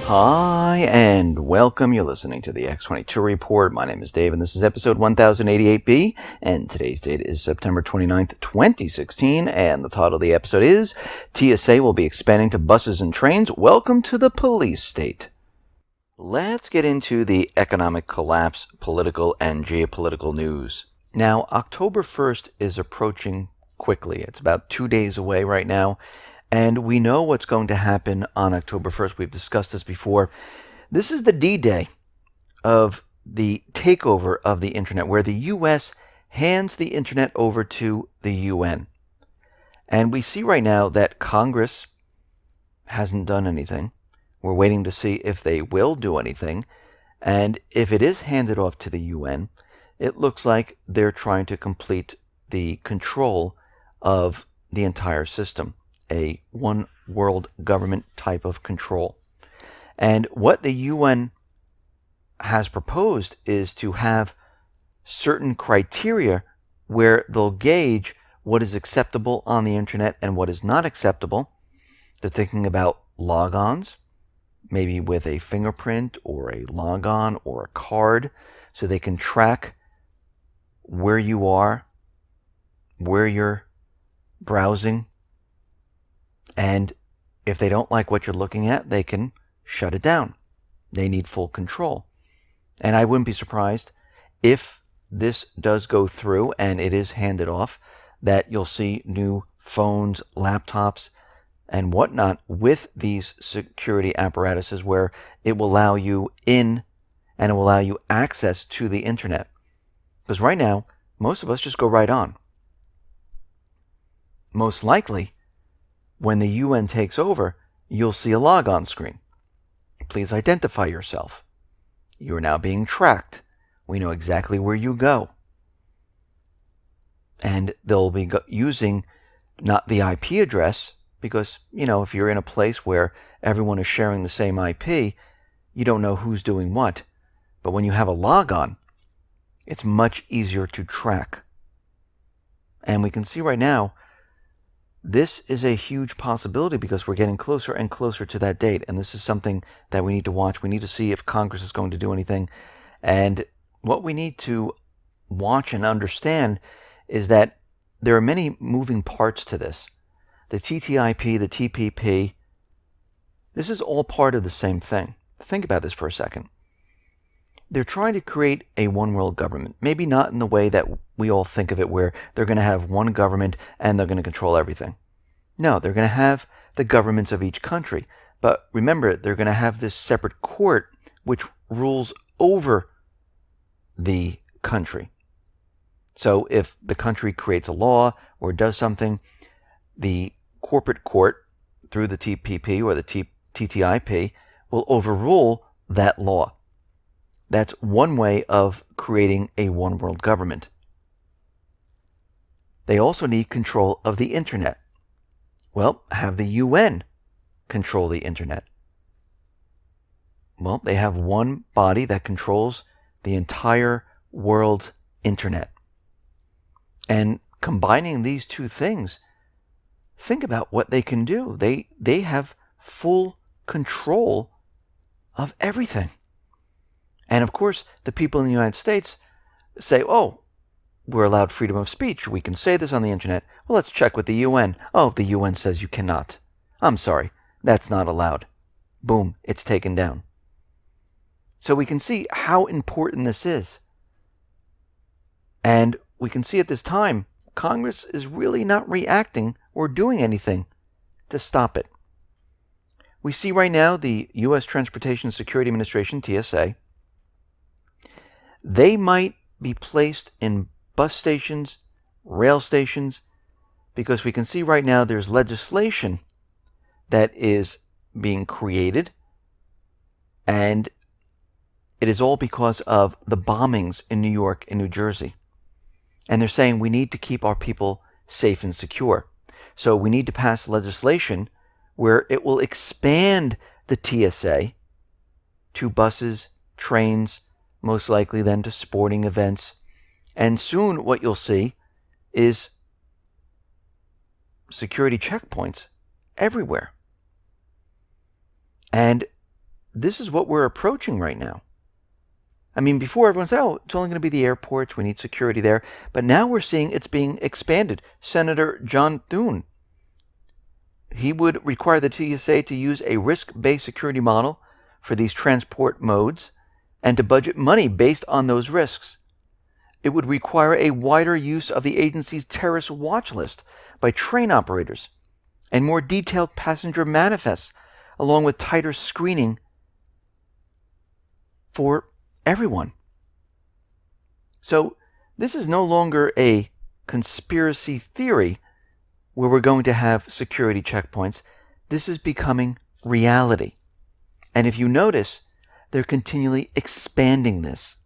Hi, and welcome. You're listening to the X22 Report. My name is Dave, and this is episode 1088B, and today's date is September 29th, 2016, and the title of the episode is TSA will be expanding to buses and trains. Welcome to the police state. Let's get into the economic collapse, political, and geopolitical news. Now, October 1st is approaching quickly. It's about 2 days away right now. And we know what's going to happen on October 1st. We've discussed this before. This is the D-Day of the takeover of the internet, where the U.S. hands the internet over to the UN. And we see right now that Congress hasn't done anything. We're waiting to see if they will do anything. And if it is handed off to the UN, it looks like they're trying to complete the control of the entire system. A one world government type of control. And what the UN has proposed is to have certain criteria where they'll gauge what is acceptable on the internet and what is not acceptable. They're thinking about logons, maybe with a fingerprint or a logon or a card, so they can track where you are, where you're browsing. And if they don't like what you're looking at, they can shut it down. They need full control. And I wouldn't be surprised if this does go through and it is handed off, that you'll see new phones, laptops, and whatnot with these security apparatuses where it will allow you in and it will allow you access to the internet. Because right now, most of us just go right on. Most likely, when the UN takes over, you'll see a logon screen. Please identify yourself. You are now being tracked. We know exactly where you go. And they'll be using not the IP address, because, if you're in a place where everyone is sharing the same IP, you don't know who's doing what. But when you have a logon, it's much easier to track. And we can see right now, this is a huge possibility because we're getting closer and closer to that date. And this is something that we need to watch. We need to see if Congress is going to do anything. And what we need to watch and understand is that there are many moving parts to this. The TTIP, the TPP, this is all part of the same thing. Think about this for a second. They're trying to create a one world government. Maybe not in the way that we all think of it, where they're going to have one government and they're going to control everything. No, they're going to have the governments of each country. But remember, they're going to have this separate court which rules over the country. So if the country creates a law or does something, the corporate court, through the TPP or the TTIP, will overrule that law. That's one way of creating a one world government. They also need control of the internet. Well, have the UN control the internet. Well, they have one body that controls the entire world internet. And combining these two things, think about what they can do. They have full control of everything. And of course, the people in the United States say, oh, we're allowed freedom of speech. We can say this on the internet. Well, let's check with the UN. Oh, the UN says you cannot. I'm sorry, that's not allowed. Boom, it's taken down. So we can see how important this is. And we can see at this time, Congress is really not reacting or doing anything to stop it. We see right now the U.S. Transportation Security Administration, TSA, they might be placed in bus stations, rail stations, because we can see right now there's legislation that is being created, and it is all because of the bombings in New York and New Jersey. And they're saying we need to keep our people safe and secure. So we need to pass legislation where it will expand the TSA to buses, trains, most likely then to sporting events. And soon what you'll see is security checkpoints everywhere. And this is what we're approaching right now. I mean, before everyone said, oh, it's only going to be the airports, we need security there. But now we're seeing it's being expanded. Senator John Thune, he would require the TSA to use a risk-based security model for these transport modes and to budget money based on those risks. It would require a wider use of the agency's terrorist watch list by train operators and more detailed passenger manifests, along with tighter screening for everyone. So this is no longer a conspiracy theory where we're going to have security checkpoints. This is becoming reality. And if you notice, they're continually expanding this.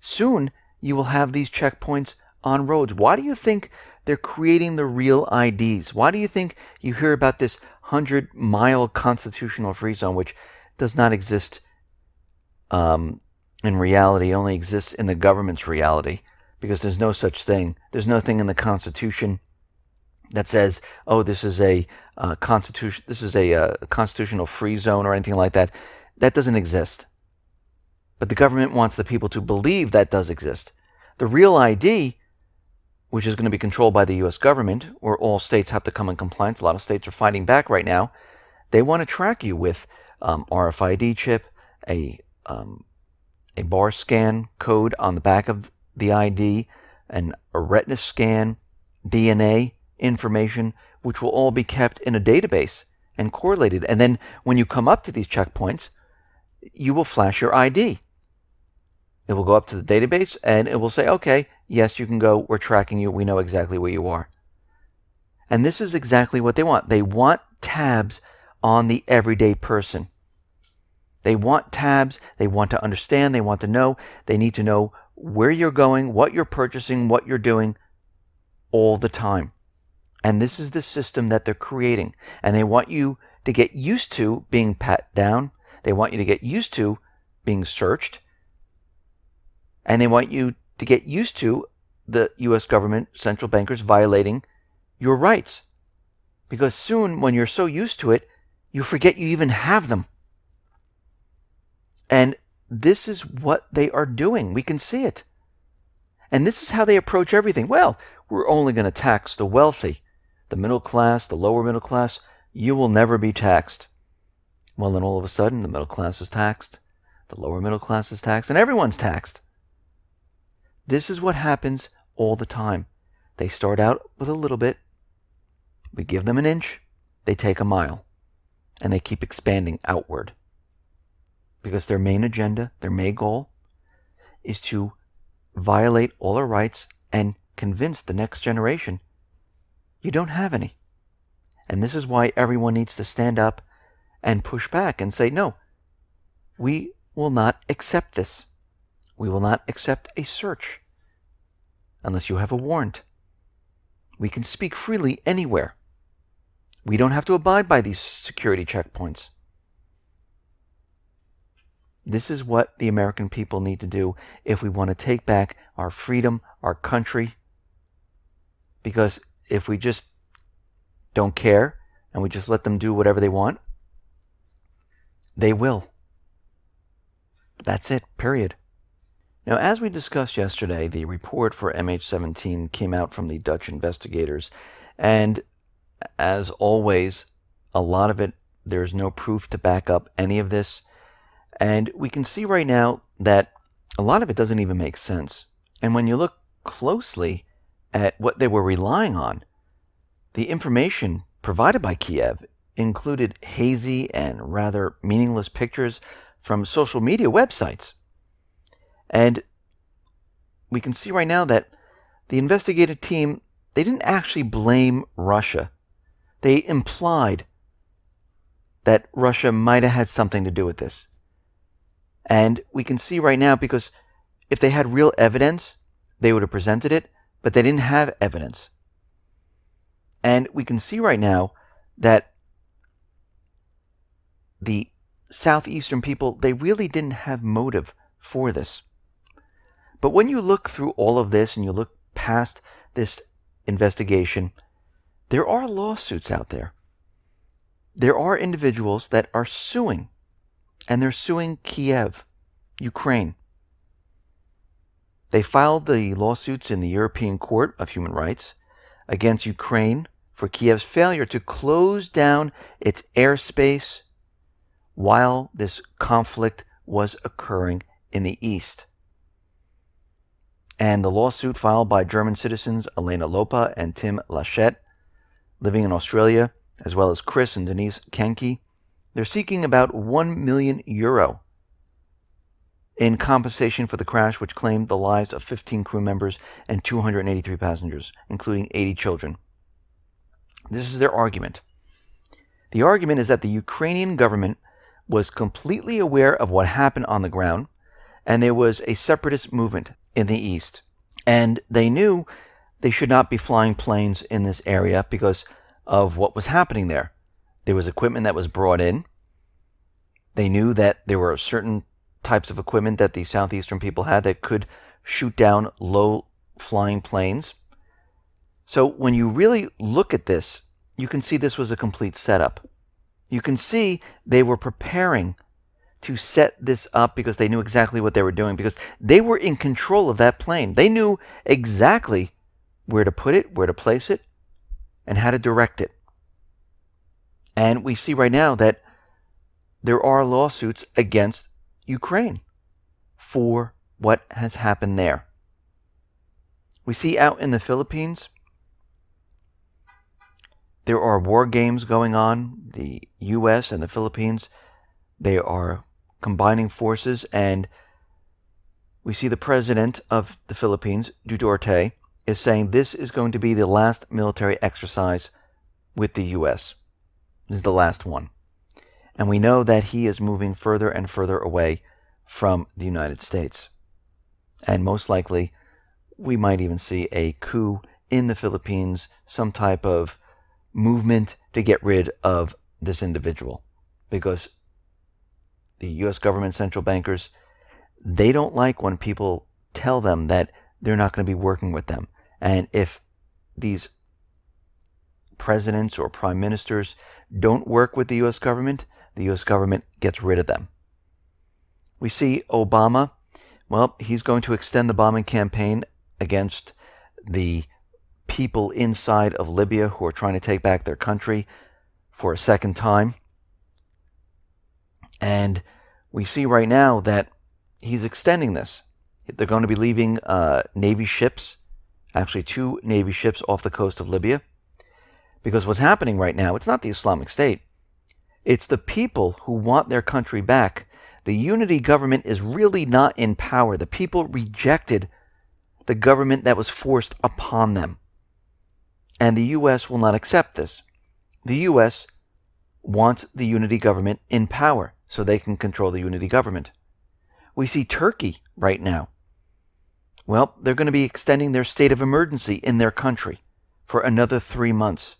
Soon, you will have these checkpoints on roads. Why do you think they're creating the real IDs? Why do you think you hear about this 100-mile constitutional free zone, which does not exist in reality? It only exists in the government's reality, because there's no such thing. There's nothing in the Constitution that says, oh, this is a constitutional free zone or anything like that. That doesn't exist. But the government wants the people to believe that does exist. The real ID, which is going to be controlled by the U.S. government, or all states have to come in compliance. A lot of states are fighting back right now. They want to track you with RFID chip, a bar scan code on the back of the ID, and a retina scan, DNA information, which will all be kept in a database and correlated. And then when you come up to these checkpoints, you will flash your ID. It will go up to the database and it will say, okay, yes, you can go. We're tracking you. We know exactly where you are. And this is exactly what they want. They want tabs on the everyday person. They want tabs. They want to understand. They want to know. They need to know where you're going, what you're purchasing, what you're doing all the time. And this is the system that they're creating. And they want you to get used to being pat down. They want you to get used to being searched. And they want you to get used to the U.S. government, central bankers violating your rights. Because soon, when you're so used to it, you forget you even have them. And this is what they are doing. We can see it. And this is how they approach everything. Well, we're only going to tax the wealthy. The middle class, the lower middle class, you will never be taxed. Well, then all of a sudden, the middle class is taxed, the lower middle class is taxed, and everyone's taxed. This is what happens all the time. They start out with a little bit. We give them an inch, they take a mile, and they keep expanding outward. Because their main agenda, their main goal, is to violate all our rights and convince the next generation you don't have any. And this is why everyone needs to stand up and push back and say, no, we will not accept this. We will not accept a search unless you have a warrant. We can speak freely anywhere. We don't have to abide by these security checkpoints. This is what the American people need to do if we want to take back our freedom, our country. Because if we just don't care and we just let them do whatever they want, they will. That's it, period. Now, as we discussed yesterday, the report for MH17 came out from the Dutch investigators. And as always, a lot of it, there's no proof to back up any of this. And we can see right now that a lot of it doesn't even make sense. And when you look closely at what they were relying on, the information provided by Kiev included hazy and rather meaningless pictures from social media websites. And we can see right now that the investigative team, they didn't actually blame Russia. They implied that Russia might have had something to do with this. And we can see right now, because if they had real evidence, they would have presented it, but they didn't have evidence. And we can see right now that the southeastern people, they really didn't have motive for this. But when you look through all of this and you look past this investigation, there are lawsuits out there. There are individuals that are suing and they're suing Kiev, Ukraine. They filed the lawsuits in the European Court of Human Rights against Ukraine for Kiev's failure to close down its airspace while this conflict was occurring in the east. And the lawsuit filed by German citizens Elena Lopa and Tim Lachette, living in Australia, as well as Chris and Denise Kenke, they're seeking about €1 million in compensation for the crash, which claimed the lives of 15 crew members and 283 passengers, including 80 children. This is their argument. The argument is that the Ukrainian government was completely aware of what happened on the ground, and there was a separatist movement in the east. And they knew they should not be flying planes in this area because of what was happening there. There was equipment that was brought in. They knew that there were certain types of equipment that the southeastern people had that could shoot down low-flying planes. So when you really look at this, you can see this was a complete setup. You can see they were preparing to set this up because they knew exactly what they were doing, because they were in control of that plane. They knew exactly where to put it, where to place it, and how to direct it. And we see right now that there are lawsuits against Ukraine for what has happened there. We see out in the Philippines, there are war games going on. The U.S. and the Philippines, they are combining forces, and we see the president of the Philippines, Duderte, is saying this is going to be the last military exercise with the U.S. This is the last one. And we know that he is moving further and further away from the United States. And most likely, we might even see a coup in the Philippines, some type of movement to get rid of this individual. Because the U.S. government central bankers, they don't like when people tell them that they're not going to be working with them. And if these presidents or prime ministers don't work with the U.S. government, the U.S. government gets rid of them. We see Obama, well, he's going to extend the bombing campaign against the people inside of Libya who are trying to take back their country for a second time. And we see right now that he's extending this. They're going to be leaving Navy ships, actually 2 Navy ships off the coast of Libya. Because what's happening right now, it's not the Islamic State. It's the people who want their country back. The unity government is really not in power. The people rejected the government that was forced upon them. And the U.S. will not accept this. The U.S. wants the unity government in power so they can control the unity government. We see Turkey right now. Well, they're going to be extending their state of emergency in their country for another 3 months.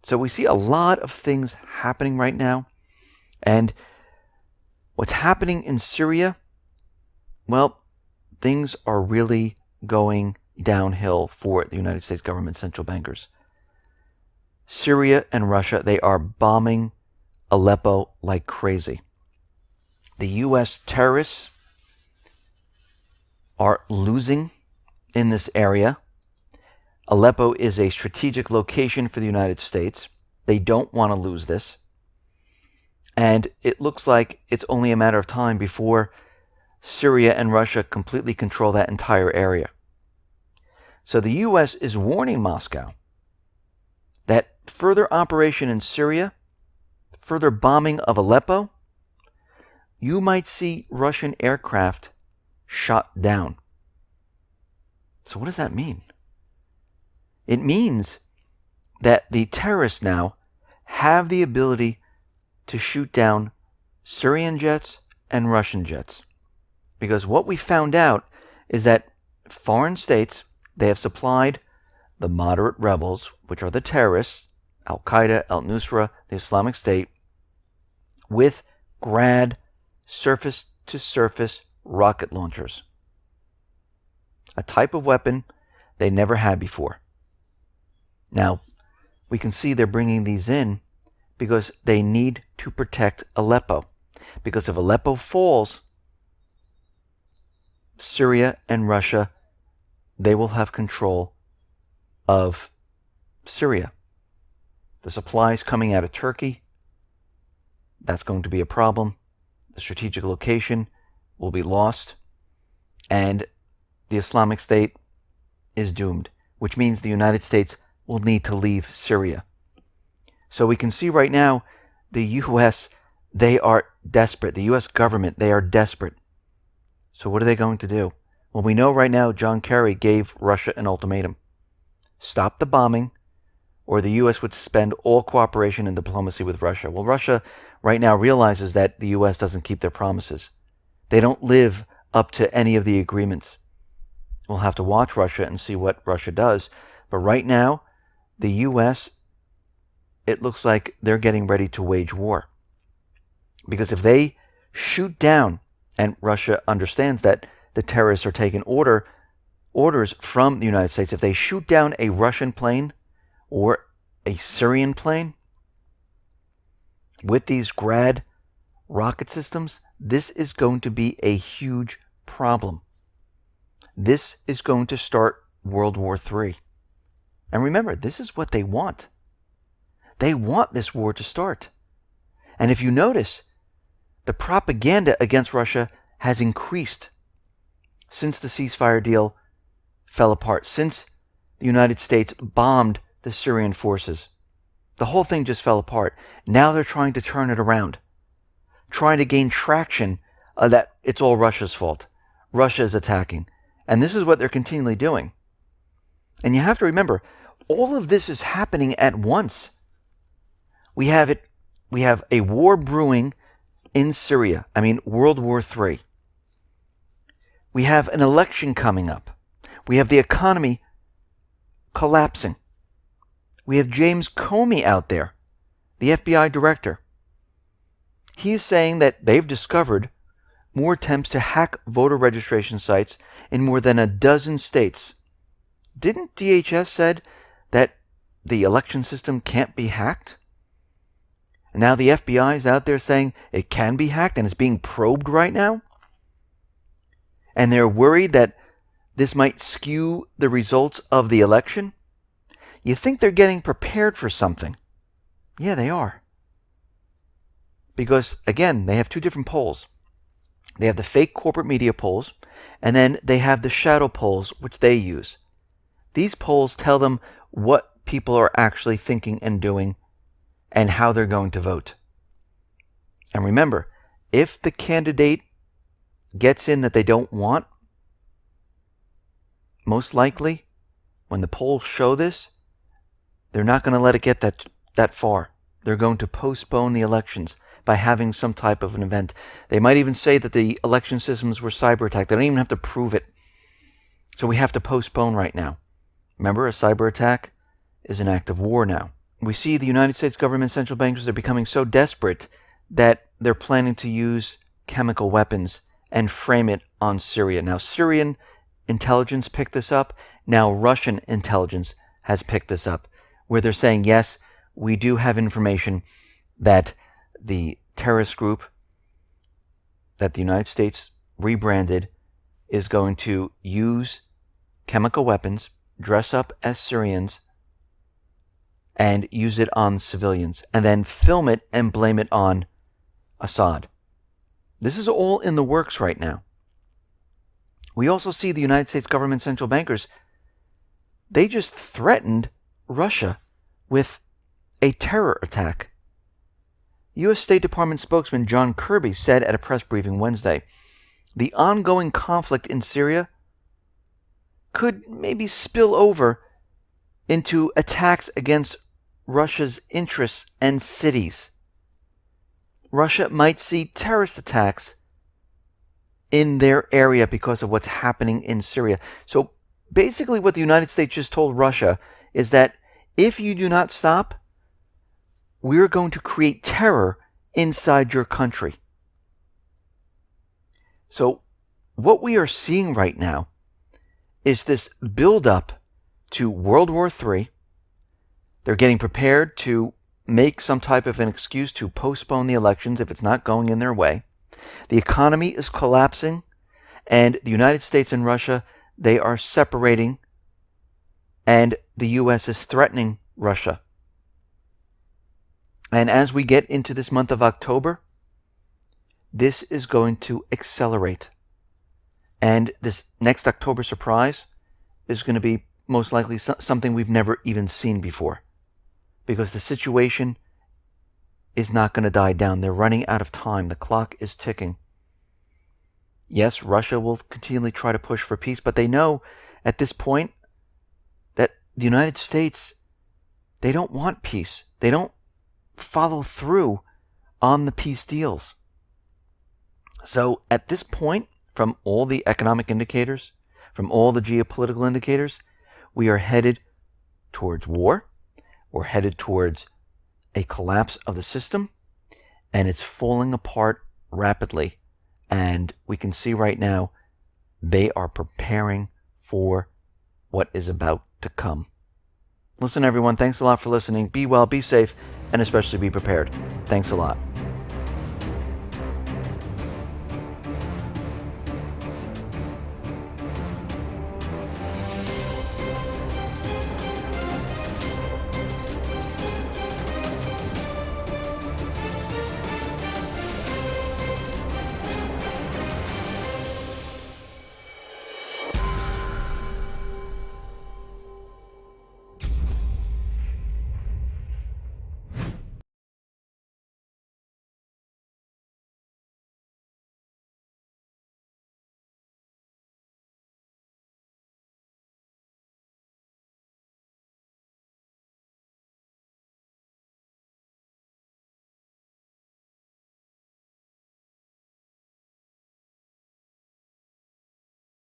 So we see a lot of things happening right now. And what's happening in Syria, well, things are really going downhill for the United States government central bankers. Syria and Russia, they are bombing Aleppo like crazy. The U.S. terrorists are losing in this area. Aleppo is a strategic location for the United States. They don't want to lose this. And it looks like it's only a matter of time before Syria and Russia completely control that entire area. So the U.S. is warning Moscow that further operation in Syria, further bombing of Aleppo, you might see Russian aircraft shot down. So what does that mean? It means that the terrorists now have the ability to shoot down Syrian jets and Russian jets. Because what we found out is that foreign states, they have supplied the moderate rebels, which are the terrorists, Al-Qaeda, Al-Nusra, the Islamic State, with GRAD surface-to-surface rocket launchers. A type of weapon they never had before. Now, we can see they're bringing these in because they need to protect Aleppo. Because if Aleppo falls, Syria and Russia, they will have control of Syria. The supplies coming out of Turkey, that's going to be a problem. The strategic location will be lost. And the Islamic State is doomed, which means the United States will need to leave Syria. So we can see right now the U.S., they are desperate. The U.S. government, they are desperate. So what are they going to do? Well, we know right now John Kerry gave Russia an ultimatum. Stop the bombing, or the U.S. would suspend all cooperation and diplomacy with Russia. Well, Russia right now realizes that the U.S. doesn't keep their promises. They don't live up to any of the agreements. We'll have to watch Russia and see what Russia does. But right now, the U.S., it looks like they're getting ready to wage war. Because if they shoot down, and Russia understands that the terrorists are taking orders from the United States, if they shoot down a Russian plane or a Syrian plane with these GRAD rocket systems, this is going to be a huge problem. This is going to start World War III. And remember, this is what they want. They want this war to start. And if you notice, the propaganda against Russia has increased since the ceasefire deal fell apart, since the United States bombed the Syrian forces. The whole thing just fell apart. Now they're trying to turn it around, trying to gain traction that it's all Russia's fault. Russia is attacking. And this is what they're continually doing. And you have to remember, all of this is happening at once. We have a war brewing in Syria. I mean, World War III. We have an election coming up. We have the economy collapsing. We have James Comey out there, the FBI director. He is saying that they've discovered more attempts to hack voter registration sites in more than a dozen states. Didn't DHS said that the election system can't be hacked? And now the FBI is out there saying it can be hacked and it's being probed right now? And they're worried that this might skew the results of the election? You think they're getting prepared for something? Yeah, they are. Because, again, they have two different polls. They have the fake corporate media polls, and then they have the shadow polls, which they use. These polls tell them what people are actually thinking and doing and how they're going to vote. And remember, if the candidate gets in that they don't want, most likely, when the polls show this, they're not going to let it get that far. They're going to postpone the elections by having some type of an event. They might even say that the election systems were cyber attacked. They don't even have to prove it. So we have to postpone right now. Remember, a cyber attack is an act of war now. We see the United States government central bankers are becoming so desperate that they're planning to use chemical weapons and frame it on Syria. Now, Syrian intelligence picked this up. Now, Russian intelligence has picked this up, where they're saying, yes, we do have information that the terrorist group that the United States rebranded is going to use chemical weapons, dress up as Syrians, and use it on civilians, and then film it and blame it on Assad. This is all in the works right now. We also see the United States government central bankers, they just threatened Russia with a terror attack. U.S. State Department spokesman John Kirby said at a press briefing Wednesday, the ongoing conflict in Syria could maybe spill over into attacks against Russia's interests and cities. Russia might see terrorist attacks in their area because of what's happening in Syria. So basically what the United States just told Russia is that if you do not stop, we're going to create terror inside your country. So what we are seeing right now is this build-up to World War III. They're getting prepared to make some type of an excuse to postpone the elections if it's not going in their way. The economy is collapsing, and the United States and Russia, they are separating, and the U.S. is threatening Russia. And as we get into this month of October, this is going to accelerate. And this next October surprise is going to be most likely something we've never even seen before. Because the situation is not going to die down. They're running out of time. The clock is ticking. Yes, Russia will continually try to push for peace, but they know at this point that the United States, they don't want peace. They don't follow through on the peace deals. So at this point, from all the economic indicators, from all the geopolitical indicators, we are headed towards war. We're headed towards a collapse of the system, and it's falling apart rapidly. And we can see right now they are preparing for what is about to come. Listen, everyone, thanks a lot for listening. Be well, be safe, and especially be prepared. Thanks a lot.